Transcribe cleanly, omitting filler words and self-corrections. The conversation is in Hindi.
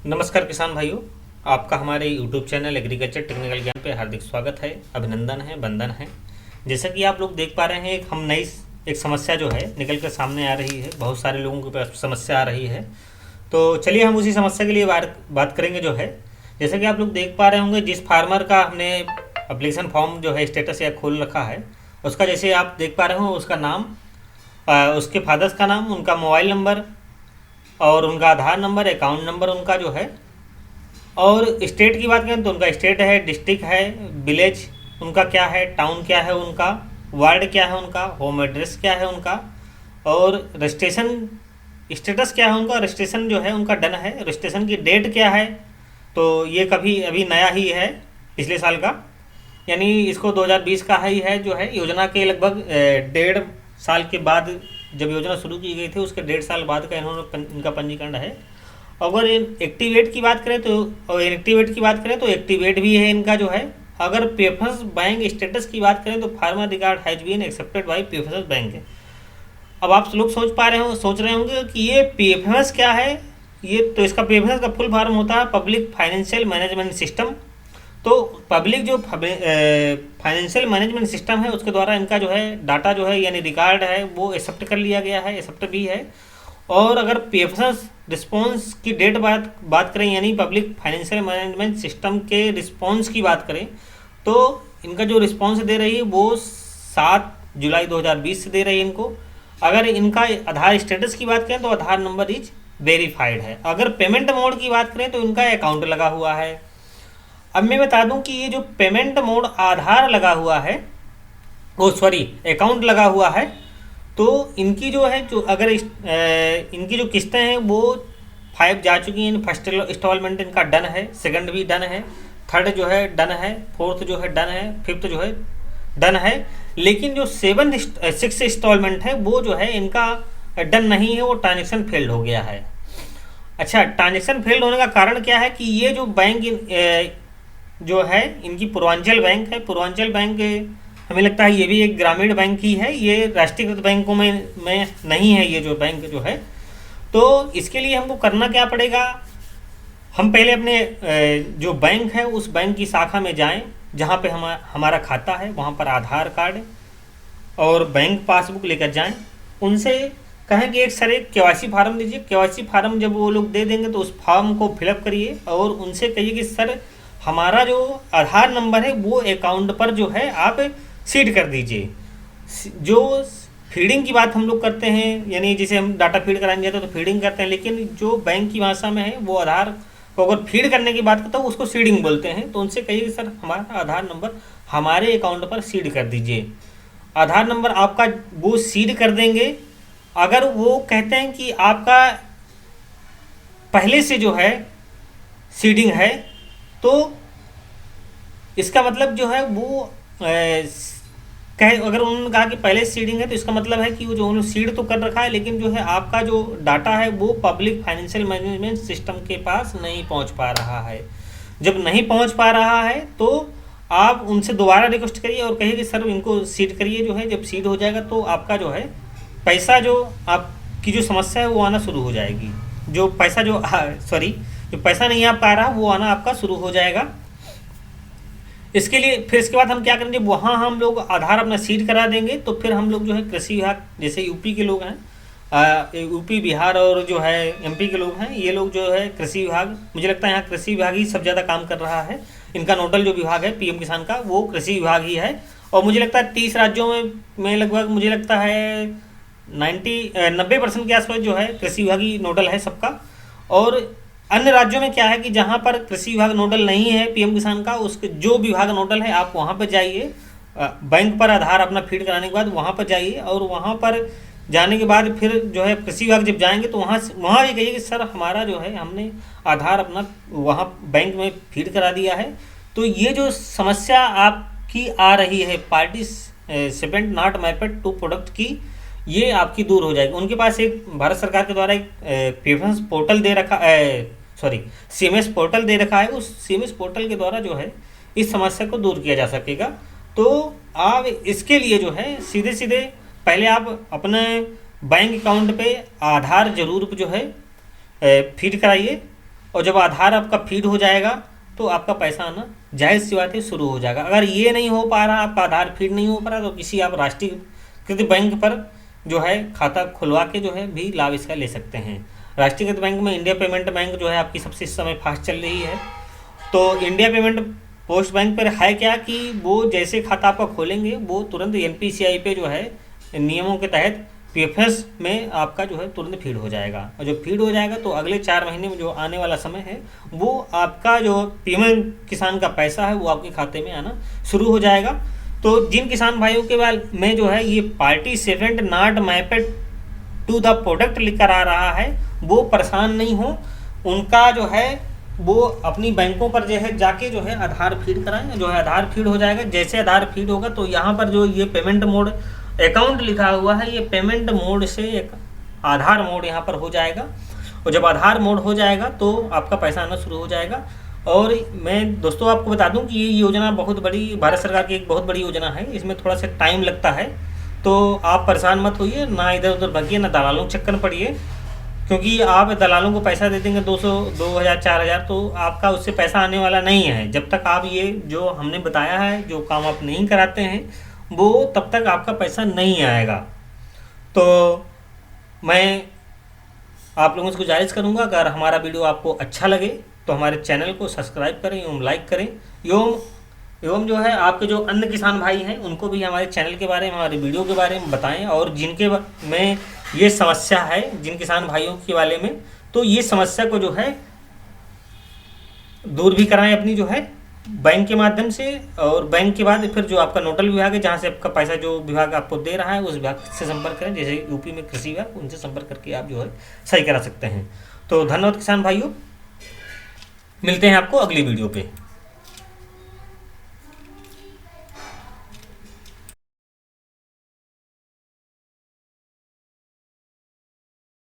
नमस्कार किसान भाइयों, आपका हमारे यूट्यूब चैनल एग्रीकल्चर टेक्निकल ज्ञान पे हार्दिक स्वागत है, अभिनंदन है, वंदन है। जैसा कि आप लोग देख पा रहे हैं, एक समस्या जो है निकल कर सामने आ रही है। बहुत सारे लोगों के पास समस्या आ रही है, तो चलिए हम उसी समस्या के लिए बात करेंगे। जो है जैसा कि आप लोग देख पा रहे होंगे, जिस फार्मर का हमने अप्लीकेशन फॉर्म जो है स्टेटस या खोल रखा है, उसका जैसे आप देख पा रहे हो, उसका नाम, उसके फादर्स का नाम, उनका मोबाइल नंबर और उनका आधार नंबर, अकाउंट नंबर उनका जो है, और स्टेट की बात करें तो उनका स्टेट है, डिस्ट्रिक्ट है, विलेज उनका क्या है, टाउन क्या है उनका, वार्ड क्या है उनका, होम एड्रेस क्या है उनका, और रजिस्ट्रेशन स्टेटस क्या है उनका। रजिस्ट्रेशन जो है उनका डन है। रजिस्ट्रेशन की डेट क्या है, तो ये कभी अभी नया ही है, पिछले साल का, यानी इसको 2020 का ही है। जो है योजना के लगभग 1.5 साल के बाद, जब योजना शुरू की गई थी उसके 1.5 साल बाद का इनका पंजीकरण है। अगर एक्टिवेट की बात करें तो, और इनएक्टिवेट की बात करें तो एक्टिवेट भी है इनका जो है। अगर प्रेफरेंस बैंक स्टेटस की बात करें तो farmer record has been accepted by preference bank है। अब आप लोग सोच रहे होंगे कि ये प्रेफरेंस क्या है। ये तो इसका प्रेफरेंस का फुल फॉर्म होता है पब्लिक फाइनेंशियल मैनेजमेंट सिस्टम। तो पब्लिक जो फाइनेंशियल मैनेजमेंट सिस्टम है उसके द्वारा इनका जो है डाटा जो है यानी रिकॉर्ड है वो एक्सेप्ट कर लिया गया है, एक्सेप्ट भी है। और अगर प्रेफरेंस रिस्पॉन्स की डेट बात करें, यानी पब्लिक फाइनेंशियल मैनेजमेंट सिस्टम के रिस्पॉन्स की बात करें, तो इनका जो रिस्पॉन्स दे रही है वो 7 जुलाई 2020 से दे रही है इनको। अगर इनका आधार स्टेटस की बात करें तो आधार नंबर इज वेरीफाइड है। अगर पेमेंट मोड की बात करें तो इनका अकाउंट लगा हुआ है। अब मैं बता दूं कि ये जो पेमेंट मोड आधार लगा हुआ है, वो सॉरी अकाउंट लगा हुआ है, तो इनकी जो है जो अगर इनकी जो किस्तें हैं वो 5 जा चुकी हैं। फर्स्ट इंस्टॉलमेंट इनका डन है, सेकंड भी डन है, थर्ड जो है डन है, फोर्थ जो है डन है, फिफ्थ जो है डन है। लेकिन जो 6 इंस्टॉलमेंट है वो जो है इनका डन नहीं है, वो ट्रांजेक्शन फेल्ड हो गया है। अच्छा, ट्रांजेक्शन फेल्ड होने का कारण क्या है कि ये जो बैंक जो है इनकी पूर्वांचल बैंक है। पूर्वांचल बैंक हमें लगता है ये भी एक ग्रामीण बैंक ही है, ये राष्ट्रीयकृत बैंकों में नहीं है ये जो बैंक जो है। तो इसके लिए हमको करना क्या पड़ेगा, हम पहले अपने जो बैंक है उस बैंक की शाखा में जाएं जहां पे हमारा खाता है, वहां पर आधार कार्ड और बैंक पासबुक लेकर जाएं। उनसे कहें कि एक केवाईसी फार्म दीजिए। केवाईसी फार्म जब वो लोग दे देंगे तो उस फॉर्म को फिलअप करिए और उनसे कहिए कि सर हमारा जो आधार नंबर है वो अकाउंट पर जो है आप सीड कर दीजिए। जो फीडिंग की बात हम लोग करते हैं, यानी जिसे हम डाटा फीड कराने जाते हैं तो फीडिंग करते हैं, लेकिन जो बैंक की भाषा में है वो आधार को अगर फीड करने की बात करता है उसको सीडिंग बोलते हैं। तो उनसे कहिए कि सर हमारा आधार नंबर हमारे अकाउंट पर सीड कर दीजिए। आधार नंबर आपका वो सीड कर देंगे। अगर वो कहते हैं कि आपका पहले से जो है सीडिंग है, तो इसका मतलब जो है वो अगर उन्होंने कहा कि पहले सीडिंग है तो इसका मतलब है कि वो जो उन्होंने सीड तो कर रखा है, लेकिन जो है आपका जो डाटा है वो पब्लिक फाइनेंशियल मैनेजमेंट सिस्टम के पास नहीं पहुंच पा रहा है। जब नहीं पहुंच पा रहा है तो आप उनसे दोबारा रिक्वेस्ट करिए और कहिए कि सर इनको सीड करिए। जो है जब सीड हो जाएगा तो आपका जो है पैसा, जो आपकी जो समस्या है वो आना शुरू हो जाएगी। जो पैसा जो पैसा नहीं आ पा रहा वो आना आपका शुरू हो जाएगा। इसके लिए फिर इसके बाद हम क्या करेंगे, वहाँ हम लोग आधार अपना सीड करा देंगे। तो फिर हम लोग जो है कृषि विभाग, जैसे यूपी के लोग हैं, यूपी बिहार और जो है एमपी के लोग हैं, ये लोग जो है कृषि विभाग, मुझे लगता है यहाँ कृषि विभाग ही सब ज़्यादा काम कर रहा है। इनका नोडल जो विभाग है पीएम किसान का वो कृषि विभाग ही है। और मुझे लगता है 30 राज्यों में लगभग मुझे लगता है 90% के आसपास जो है कृषि विभाग ही नोडल है सबका। और अन्य राज्यों में क्या है कि जहाँ पर कृषि विभाग नोडल नहीं है पीएम किसान का, उसके जो विभाग नोडल है आप वहाँ पर जाइए, बैंक पर आधार अपना फीड कराने के बाद वहाँ पर जाइए, और वहाँ पर जाने के बाद फिर जो है कृषि विभाग जब जाएंगे तो वहाँ भी कहिए कि सर हमारा जो है हमने आधार अपना वहाँ बैंक में फीड करा दिया है। तो ये जो समस्या आपकी आ रही है participant not mapped to product की, ये आपकी दूर हो जाएगी। उनके पास एक भारत सरकार के द्वारा एक प्रेफरेंस पोर्टल दे रखा सीएमएस पोर्टल दे रखा है। उस सीएमएस पोर्टल के द्वारा जो है इस समस्या को दूर किया जा सकेगा। तो आप इसके लिए जो है सीधे सीधे पहले आप अपने बैंक अकाउंट पे आधार जरूर जो है फीड कराइए। और जब आधार आपका फीड हो जाएगा तो आपका पैसा आना जायज़ सी बात है शुरू हो जाएगा। अगर ये नहीं हो पा रहा, आपका आधार फीड नहीं हो पा रहा, तो किसी आप राष्ट्रीयकृत बैंक पर जो है खाता खुलवा के जो है भी लाभ इसका ले सकते हैं। राष्ट्रीयकृत बैंक में इंडिया पेमेंट बैंक जो है आपकी सबसे इस समय फास्ट चल रही है। तो इंडिया पेमेंट पोस्ट बैंक पर है क्या कि वो जैसे खाता आपका खोलेंगे वो तुरंत एनपीसीआई पे जो है नियमों के तहत पीएफएस में आपका जो है तुरंत फीड हो जाएगा। और जब फीड हो जाएगा तो अगले 4 महीने में जो आने वाला समय है वो आपका जो पीएम किसान का पैसा है वो आपके खाते में आना शुरू हो जाएगा। तो जिन किसान भाइयों के बारे में जो है ये participant not mapped to the product लिख कर आ रहा है वो परेशान नहीं हो, उनका जो है वो अपनी बैंकों पर जो है जाके जो है आधार फीड कराएं, जो है आधार फीड हो जाएगा। जैसे आधार फीड होगा तो यहाँ पर जो ये पेमेंट मोड अकाउंट लिखा हुआ है ये पेमेंट मोड से एक आधार मोड यहाँ पर हो जाएगा। और जब आधार मोड हो जाएगा तो आपका पैसा आना शुरू हो जाएगा। और मैं दोस्तों आपको बता दूं कि ये योजना बहुत बड़ी, भारत सरकार की एक बहुत बड़ी योजना है, इसमें थोड़ा सा टाइम लगता है। तो आप परेशान मत होइए, ना इधर उधर भागिए, ना दलालों के चक्कर में पड़िए, क्योंकि आप दलालों को पैसा दे देंगे 200, 2000, 4000 तो आपका उससे पैसा आने वाला नहीं है। जब तक आप ये जो हमने बताया है जो काम आप नहीं कराते हैं वो तब तक आपका पैसा नहीं आएगा। तो मैं आप लोगों से गुजारिश करूंगा अगर हमारा वीडियो आपको अच्छा लगे तो हमारे चैनल को सब्सक्राइब करें एवं लाइक करें एवं जो है आपके जो अन्य किसान भाई हैं उनको भी हमारे चैनल के बारे में, हमारे वीडियो के बारे में बताएं। और जिनके में ये समस्या है, जिन किसान भाइयों के बारे में, तो ये समस्या को जो है दूर भी कराएं अपनी जो है बैंक के माध्यम से। और बैंक के बाद फिर जो आपका नोडल विभाग है जहाँ से आपका पैसा जो विभाग आपको दे रहा है उस विभाग से संपर्क करें, जैसे यूपी में कृषि विभाग, उनसे संपर्क करके आप जो है सही करा सकते हैं। तो धन्यवाद किसान भाइयों, मिलते हैं आपको अगली वीडियो पे।